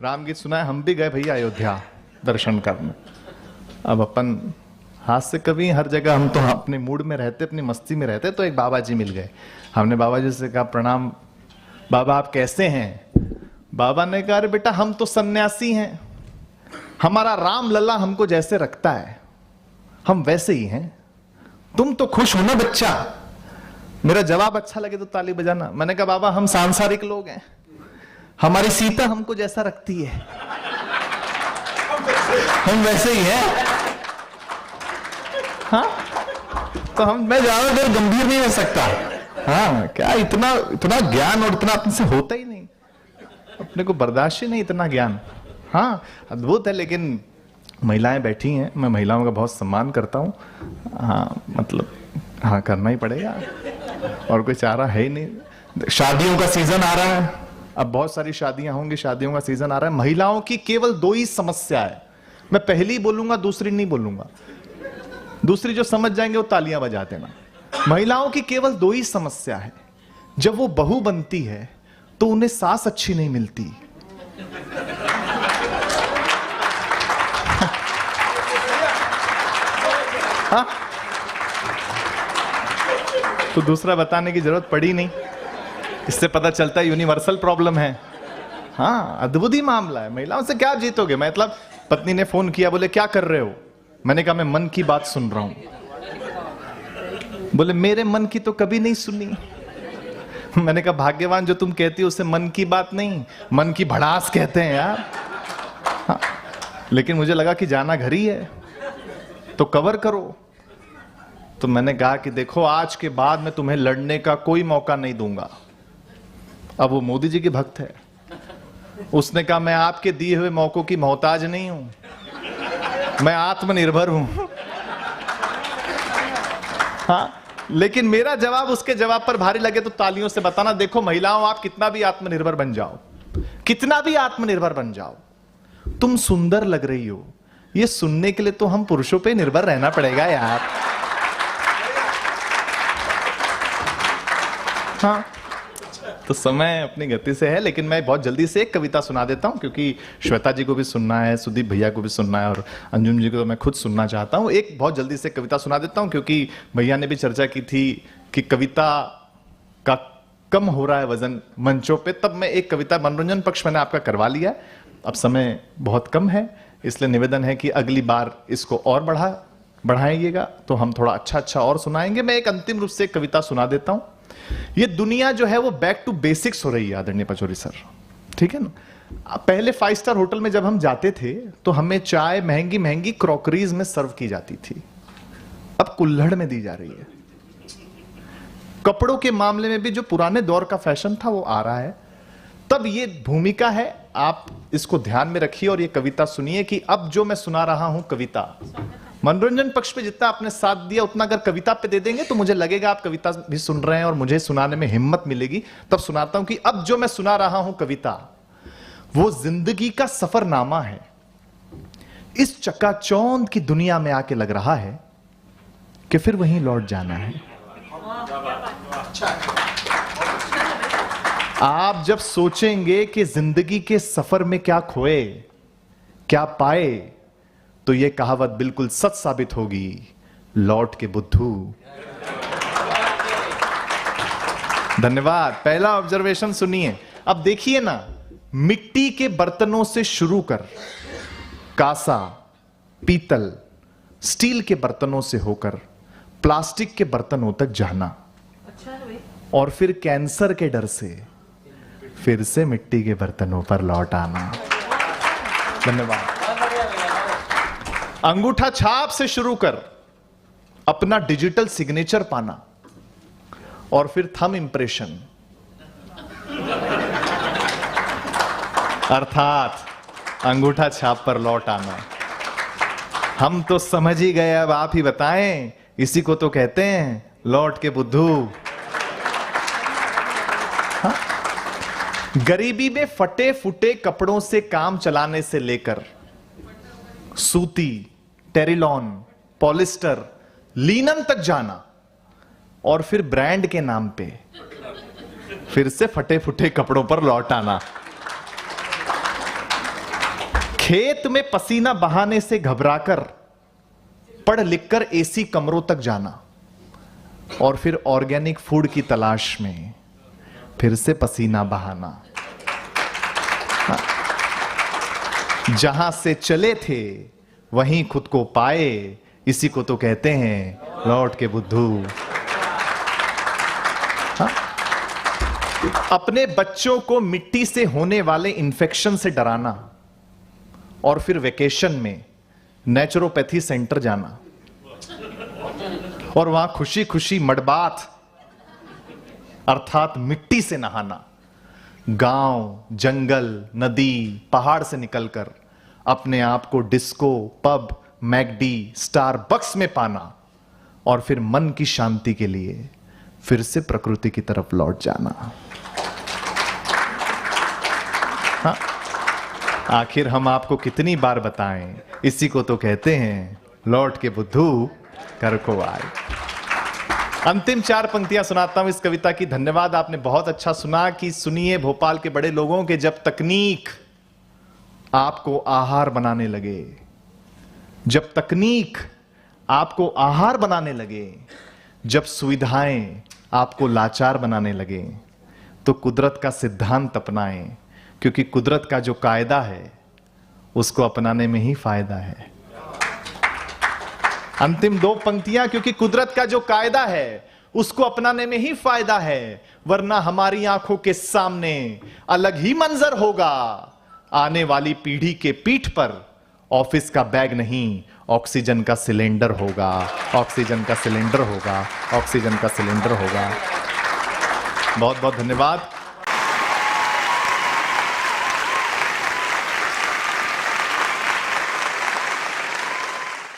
रामगीत सुना है, हम भी गए भैया अयोध्या दर्शन करने। अब अपन हाथ से कभी हर जगह हम तो अपने मूड में रहते, अपनी मस्ती में रहते, तो एक बाबा जी मिल गए। हमने बाबा जी से कहा प्रणाम बाबा आप कैसे हैं? बाबा ने कहा अरे बेटा हम तो सन्यासी हैं, हमारा राम लल्ला हमको जैसे रखता है हम वैसे ही हैं, तुम तो खुश हो ना बच्चा। मेरा जवाब अच्छा लगे तो ताली बजाना। मैंने कहा बाबा हम सांसारिक लोग हैं, हमारी सीता हमको जैसा रखती है हम वैसे ही हैं। हाँ तो मैं ज्यादा देर गंभीर नहीं हो सकता। हाँ क्या इतना ज्ञान और इतना अपने से होता ही नहीं, अपने को बर्दाश्त ही नहीं इतना ज्ञान। हाँ अद्भुत है। लेकिन महिलाएं बैठी हैं, मैं महिलाओं का बहुत सम्मान करता हूँ। हाँ मतलब हाँ करना ही पड़ेगा और कोई चारा है ही नहीं। शादियों का सीजन आ रहा है, अब बहुत सारी शादियां होंगी, शादियों का सीजन आ रहा है। महिलाओं की केवल 2 ही समस्या है, मैं पहली बोलूंगा दूसरी नहीं बोलूंगा, दूसरी जो समझ जाएंगे वो तालियां बजा देना। महिलाओं की केवल 2 ही समस्या है, जब वो बहू बनती है तो उन्हें सास अच्छी नहीं मिलती। हाँ? तो दूसरा बताने की जरूरत पड़ी नहीं, इससे पता चलता है यूनिवर्सल प्रॉब्लम है। हाँ अद्भुत ही मामला है। महिलाओं से क्या जीतोगे? मतलब पत्नी ने फोन किया, बोले क्या कर रहे हो? मैंने कहा मैं मन की बात सुन रहा हूं। बोले मेरे मन की तो कभी नहीं सुनी। मैंने कहा भाग्यवान जो तुम कहती हो उसे मन की बात नहीं, मन की भड़ास कहते हैं यार। हाँ, लेकिन मुझे लगा कि जाना घर ही है तो कवर करो। तो मैंने कहा कि देखो आज के बाद मैं तुम्हें लड़ने का कोई मौका नहीं दूंगा। अब वो मोदी जी के भक्त है, उसने कहा मैं आपके दिए हुए मौकों की मोहताज नहीं हूं, मैं आत्मनिर्भर हूं। हाँ लेकिन मेरा जवाब उसके जवाब पर भारी लगे तो तालियों से बताना। देखो महिलाओं आप कितना भी आत्मनिर्भर बन जाओ, कितना भी आत्मनिर्भर बन जाओ, तुम सुंदर लग रही हो, ये सुनने के लिए तो हम पुरुषों पे निर्भर रहना पड़ेगा यार। हाँ तो समय अपनी गति से है, लेकिन मैं बहुत जल्दी से एक कविता सुना देता हूं क्योंकि श्वेता जी को भी सुनना है, सुदीप भैया को भी सुनना है और अंजुम जी को तो मैं खुद सुनना चाहता हूं। एक बहुत जल्दी से कविता सुना देता हूं क्योंकि भैया ने भी चर्चा की थी कि कविता का कम हो रहा है वजन मंचों पे, तब मैं एक कविता मनोरंजन पक्ष मैंने आपका करवा लिया। अब समय बहुत कम है, इसलिए निवेदन है कि अगली बार इसको और बढ़ाइएगा तो हम थोड़ा अच्छा और सुनाएंगे। मैं एक अंतिम रूप से कविता सुना देता हूं। ये दुनिया जो है वो बैक टू बेसिक्स हो रही है आदरणीय पचौरी सर, ठीक है ना। पहले 5 स्टार होटल में जब हम जाते थे तो हमें चाय महंगी महंगी क्रॉकरीज में सर्व की जाती थी, अब कुल्हड़ में दी जा रही है। कपड़ों के मामले में भी जो पुराने दौर का फैशन था वो आ रहा है। तब ये भूमिका है, आप इसको ध्यान में रखिए और ये कविता सुनिए कि अब जो मैं सुना रहा हूं कविता मनोरंजन पक्ष पे जितना आपने साथ दिया उतना अगर कविता पे दे देंगे तो मुझे लगेगा आप कविता भी सुन रहे हैं और मुझे सुनाने में हिम्मत मिलेगी। तब सुनाता हूं कि अब जो मैं सुना रहा हूं कविता वो जिंदगी का सफरनामा है। इस चकाचौंध की दुनिया में आके लग रहा है कि फिर वहीं लौट जाना है। आप जब सोचेंगे कि जिंदगी के सफर में क्या खोए क्या पाए तो यह कहावत बिल्कुल सच साबित होगी, लौट के बुद्धू। धन्यवाद। पहला ऑब्जर्वेशन सुनिए। अब देखिए ना, मिट्टी के बर्तनों से शुरू कर कांसा, पीतल, स्टील के बर्तनों से होकर प्लास्टिक के बर्तनों तक जाना और फिर कैंसर के डर से फिर से मिट्टी के बर्तनों पर लौट आना। धन्यवाद। अंगूठा छाप से शुरू कर अपना डिजिटल सिग्नेचर पाना और फिर थंब इंप्रेशन, अर्थात अंगूठा छाप पर लौट आना। हम तो समझ ही गए, अब आप ही बताएं। इसी को तो कहते हैं लौट के बुद्धू। हाँ? गरीबी में फटे फुटे कपड़ों से काम चलाने से लेकर सूती, टेरिलॉन, पॉलिस्टर, लीनन तक जाना और फिर ब्रांड के नाम पे फिर से फटे फुटे कपड़ों पर लौट आना। खेत में पसीना बहाने से घबराकर पढ़ लिखकर एसी कमरों तक जाना और फिर ऑर्गेनिक फूड की तलाश में फिर से पसीना बहाना। जहां से चले थे वहीं खुद को पाए, इसी को तो कहते हैं लौट के बुद्धू। अपने बच्चों को मिट्टी से होने वाले इंफेक्शन से डराना और फिर वेकेशन में नेचुरोपैथी सेंटर जाना और वहां खुशी खुशी मडबाथ अर्थात मिट्टी से नहाना। गांव, जंगल, नदी, पहाड़ से निकलकर अपने आप को डिस्को, पब, मैकडी, स्टारबक्स में पाना और फिर मन की शांति के लिए फिर से प्रकृति की तरफ लौट जाना। हाँ, आखिर हम आपको कितनी बार बताएं, इसी को तो कहते हैं लौट के बुद्धू घर को आए। अंतिम 4 पंक्तियां सुनाता हूं इस कविता की। धन्यवाद, आपने बहुत अच्छा सुना कि सुनिए भोपाल के बड़े लोगों के, जब तकनीक आपको आहार बनाने लगे, जब तकनीक आपको आहार बनाने लगे, जब सुविधाएं आपको लाचार बनाने लगे, तो कुदरत का सिद्धांत अपनाएं, क्योंकि कुदरत का जो कायदा है उसको अपनाने में ही फायदा है। अंतिम 2 पंक्तियां, क्योंकि कुदरत का जो कायदा है उसको अपनाने में ही फायदा है, वरना हमारी आंखों के सामने अलग ही मंजर होगा। आने वाली पीढ़ी के पीठ पर ऑफिस का बैग नहीं, ऑक्सीजन का सिलेंडर होगा, ऑक्सीजन का सिलेंडर होगा, ऑक्सीजन का सिलेंडर होगा। बहुत बहुत धन्यवाद।